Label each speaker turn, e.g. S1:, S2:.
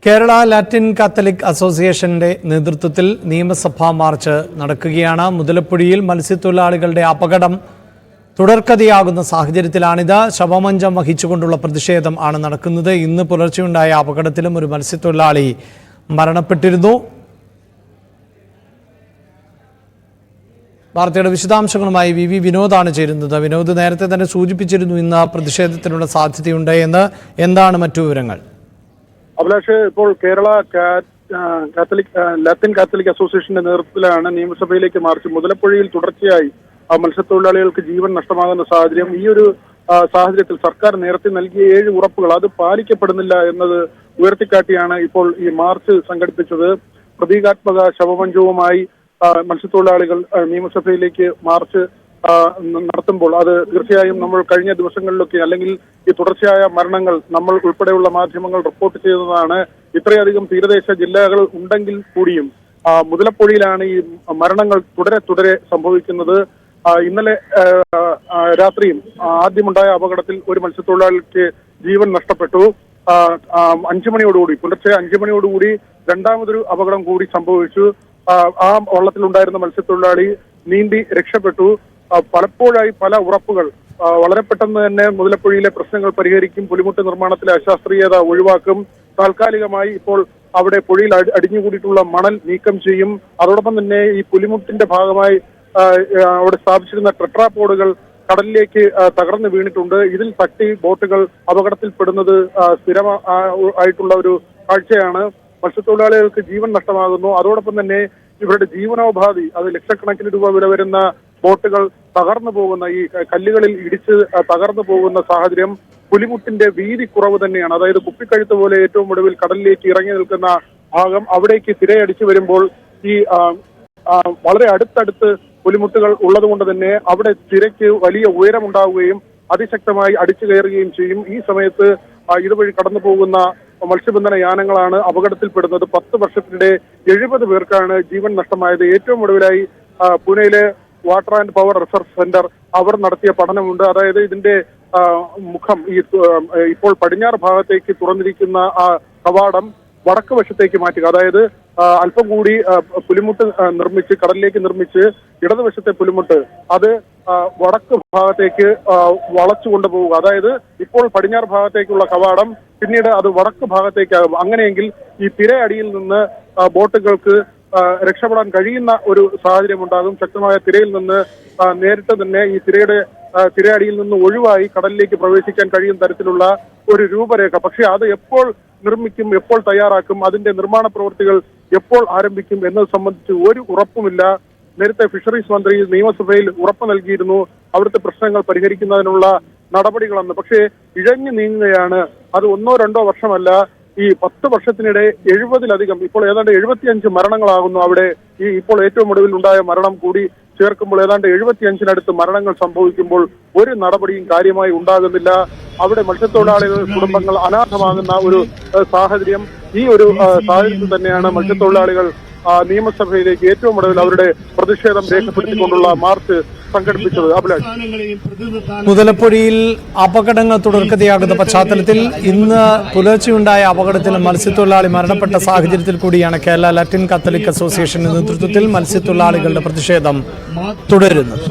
S1: Kerala Latin Catholic അസോസിയേഷന്റെ നേതൃത്വത്തിൽ നിയമസഭാ മാർച്ച് നടക്കുകയാണ്. മുതലപ്പുഴയിൽ മത്സ്യത്തൊഴിലാളികളുടെ അപകടം തുടർക്കഥയാകുന്ന സാഹചര്യത്തിലാണിത്. ശവമഞ്ചം വഹിച്ചുകൊണ്ടുള്ള പ്രതിഷേധം ആണ് നടക്കുന്നത്. ഇന്ന് പുലർച്ചെയുണ്ടായ അപകടത്തിലും ഒരു മത്സ്യത്തൊഴിലാളി മരണപ്പെട്ടിരുന്നു. വാർത്തയുടെ വിശദാംശങ്ങളുമായി വി വിനോദാണ് ചേരുന്നത്. വിനോദ്, നേരത്തെ തന്നെ സൂചിപ്പിച്ചിരുന്നു ഇന്ന് പ്രതിഷേധത്തിനുള്ള സാധ്യതയുണ്ട് എന്ന്. എന്താണ് മറ്റു വിവരങ്ങൾ?
S2: അഭിലാഷ്, ഇപ്പോൾ കേരള ലാറ്റിൻ കാത്തലിക് അസോസിയേഷന്റെ നേതൃത്വത്തിലാണ് നിയമസഭയിലേക്ക് മാർച്ച്. മുതലപ്പുഴയിൽ തുടർച്ചയായി മത്സ്യത്തൊഴിലാളികൾക്ക് ജീവൻ നഷ്ടമാകുന്ന സാഹചര്യം. ഈ ഒരു സാഹചര്യത്തിൽ സർക്കാർ നേരത്തെ നൽകിയ 7 ഉറപ്പുകൾ അത് പാലിക്കപ്പെടുന്നില്ല എന്നത് ഉയർത്തിക്കാട്ടിയാണ് ഇപ്പോൾ ഈ മാർച്ച് സംഘടിപ്പിച്ചത്. പ്രതീകാത്മക ശവമഞ്ചവുമായി മത്സ്യത്തൊഴിലാളികൾ നിയമസഭയിലേക്ക് മാർച്ച് നടത്തുമ്പോൾ അത് തീർച്ചയായും നമ്മൾ കഴിഞ്ഞ ദിവസങ്ങളിലൊക്കെ അല്ലെങ്കിൽ ഈ തുടർച്ചയായ മരണങ്ങൾ നമ്മൾ ഉൾപ്പെടെയുള്ള മാധ്യമങ്ങൾ റിപ്പോർട്ട് ചെയ്തതാണ്. ഇത്രയധികം തീരദേശ ജില്ലകൾ ഉണ്ടെങ്കിൽ കൂടിയും മുതലപ്പുഴയിലാണ് ഈ മരണങ്ങൾ തുടരെ സംഭവിക്കുന്നത്. ഇന്നലെ രാത്രിയും ആദ്യമുണ്ടായ അപകടത്തിൽ ഒരു മത്സ്യത്തൊഴിലാളിക്ക് ജീവൻ നഷ്ടപ്പെട്ടു. 5 മണിയോടുകൂടി പുലർച്ചെ 5 മണിയോടുകൂടി രണ്ടാമതൊരു അപകടം കൂടി സംഭവിച്ചു. ആ വള്ളത്തിലുണ്ടായിരുന്ന മത്സ്യത്തൊഴിലാളി നീന്തി രക്ഷപ്പെട്ടു. പലപ്പോഴായി പല ഉറപ്പുകൾ വളരെ പെട്ടെന്ന് തന്നെ മുതലപ്പുഴയിലെ പ്രശ്നങ്ങൾ പരിഹരിക്കും, പുലിമുട്ട് നിർമ്മാണത്തിലെ അശാസ്ത്രീയത ഒഴിവാക്കും, താൽക്കാലികമായി ഇപ്പോൾ അവിടെ പുഴയിൽ അടിഞ്ഞുകൂടിയിട്ടുള്ള മണൽ നീക്കം ചെയ്യും, അതോടൊപ്പം തന്നെ ഈ പുലിമുട്ടിന്റെ ഭാഗമായി അവിടെ സ്ഥാപിച്ചിരുന്ന ടെട്രാപോഡുകൾ കടലിലേക്ക് തകർന്നു വീണിട്ടുണ്ട്. ഇതിൽ തട്ടി ബോട്ടുകൾ അപകടത്തിൽപ്പെടുന്നത് സ്ഥിരമായിട്ടുള്ള ഒരു കാഴ്ചയാണ്. മത്സ്യത്തൊഴിലാളികൾക്ക് ജീവൻ നഷ്ടമാകുന്നു. അതോടൊപ്പം തന്നെ ഇവരുടെ ജീവനോപാധി, അത് ലക്ഷക്കണക്കിന് രൂപ വില വരുന്ന ബോട്ടുകൾ തകർന്നു പോകുന്ന, ഈ കല്ലുകളിൽ ഇടിച്ച് തകർന്നു പോകുന്ന സാഹചര്യം. പുലിമുട്ടിന്റെ വീതി കുറവ് തന്നെയാണ്. അതായത് കുപ്പിക്കഴുത്ത് പോലെ ഏറ്റവും ഒടുവിൽ കടലിലേക്ക് ഇറങ്ങി നിൽക്കുന്ന ഭാഗം, അവിടേക്ക് തിരയടിച്ചു വരുമ്പോൾ ഈ വളരെ അടുത്തടുത്ത് പുലിമുട്ടുകൾ ഉള്ളതുകൊണ്ട് തന്നെ അവിടെ തിരയ്ക്ക് വലിയ ഉയരമുണ്ടാവുകയും അതിശക്തമായി അടിച്ചു കയറുകയും ചെയ്യും. ഈ സമയത്ത് ഇതുവഴി കടന്നു പോകുന്ന മത്സ്യബന്ധന യാനങ്ങളാണ് അപകടത്തിൽപ്പെടുന്നത്. 10 വർഷത്തിനിടെ 70 പേർക്കാണ് ജീവൻ നഷ്ടമായത്. ഏറ്റവും ഒടുവിലായി പൂനെയിലെ water and power research centre അവർ നടത്തിയ പഠനമുണ്ട്. അതായത് ഇതിന്റെ മുഖം ഇപ്പോൾ പടിഞ്ഞാറ് ഭാഗത്തേക്ക് തുറന്നിരിക്കുന്ന ആ കവാടം വടക്ക് വശത്തേക്ക് മാറ്റുക. അതായത് അല്പം കൂടി പുലിമുട്ട് നിർമ്മിച്ച് കടലിലേക്ക് നിർമ്മിച്ച് ഇടതുവശത്തെ പുലിമുട്ട് അത് വടക്ക് ഭാഗത്തേക്ക് വളച്ചു കൊണ്ടുപോവുക. അതായത് ഇപ്പോൾ പടിഞ്ഞാറ് ഭാഗത്തേക്കുള്ള കവാടം പിന്നീട് അത് വടക്ക് ഭാഗത്തേക്കാകും. അങ്ങനെയെങ്കിൽ ഈ തിരയടിയിൽ നിന്ന് ബോട്ടുകൾക്ക് രക്ഷപ്പെടാൻ കഴിയുന്ന ഒരു സാഹചര്യം ഉണ്ടാകും. ശക്തമായ തിരയിൽ നിന്ന് നേരിട്ട് തന്നെ ഈ തിരയടിയിൽ നിന്ന് ഒഴിവായി കടലിലേക്ക് പ്രവേശിക്കാൻ കഴിയുന്ന തരത്തിലുള്ള ഒരു രൂപരേഖ. പക്ഷെ അത് എപ്പോൾ നിർമ്മിക്കും, എപ്പോൾ തയ്യാറാക്കും, അതിന്റെ നിർമ്മാണ പ്രവൃത്തികൾ എപ്പോൾ ആരംഭിക്കും എന്നത് സംബന്ധിച്ച് ഒരു ഉറപ്പുമില്ല. നേരത്തെ ഫിഷറീസ് മന്ത്രി നിയമസഭയിൽ ഉറപ്പ് നൽകിയിരുന്നു അവിടുത്തെ പ്രശ്നങ്ങൾ പരിഹരിക്കുന്നതിനുള്ള നടപടികളെന്ന്. പക്ഷേ ഇഴഞ്ഞു നീങ്ങുകയാണ്. അത് 1-2 വർഷമല്ല, ഈ 10 വർഷത്തിനിടെ 70-ലധികം, ഇപ്പോൾ ഏതാണ്ട് 75 മരണങ്ങളാകുന്നു അവിടെ. ഈ ഇപ്പോൾ ഏറ്റവും ഒടുവിൽ ഉണ്ടായ മരണം കൂടി ചേർക്കുമ്പോൾ ഏതാണ്ട് 75-നടുത്ത് മരണങ്ങൾ സംഭവിക്കുമ്പോൾ ഒരു നടപടിയും കാര്യമായി ഉണ്ടാകുന്നില്ല. അവിടെ മത്സ്യത്തൊഴിലാളികൾ കുടുംബങ്ങൾ അനാഥമാകുന്ന ഒരു സാഹചര്യം. ഈ ഒരു സാഹചര്യത്തിൽ തന്നെയാണ് മത്സ്യത്തൊഴിലാളികൾ നിയമസഭയിലേക്ക് ഏറ്റവും ഒടുവിൽ അവരുടെ പ്രതിഷേധം രേഖപ്പെടുത്തിക്കൊണ്ടുള്ള മാർച്ച് സംഘടിപ്പിച്ചത്. അഭിലാഷ്,
S1: മുതലപ്പുഴയിൽ അപകടങ്ങൾ തുടർക്കഥയാകുന്ന പശ്ചാത്തലത്തിൽ ഇന്ന് പുലർച്ചെയുണ്ടായ അപകടത്തിൽ മത്സ്യത്തൊഴിലാളി മരണപ്പെട്ട സാഹചര്യത്തിൽ കൂടിയാണ് കേരള ലാറ്റിൻ കാത്തലിക് അസോസിയേഷന്റെ നേതൃത്വത്തിൽ മത്സ്യത്തൊഴിലാളികളുടെ പ്രതിഷേധം തുടരുന്നത്.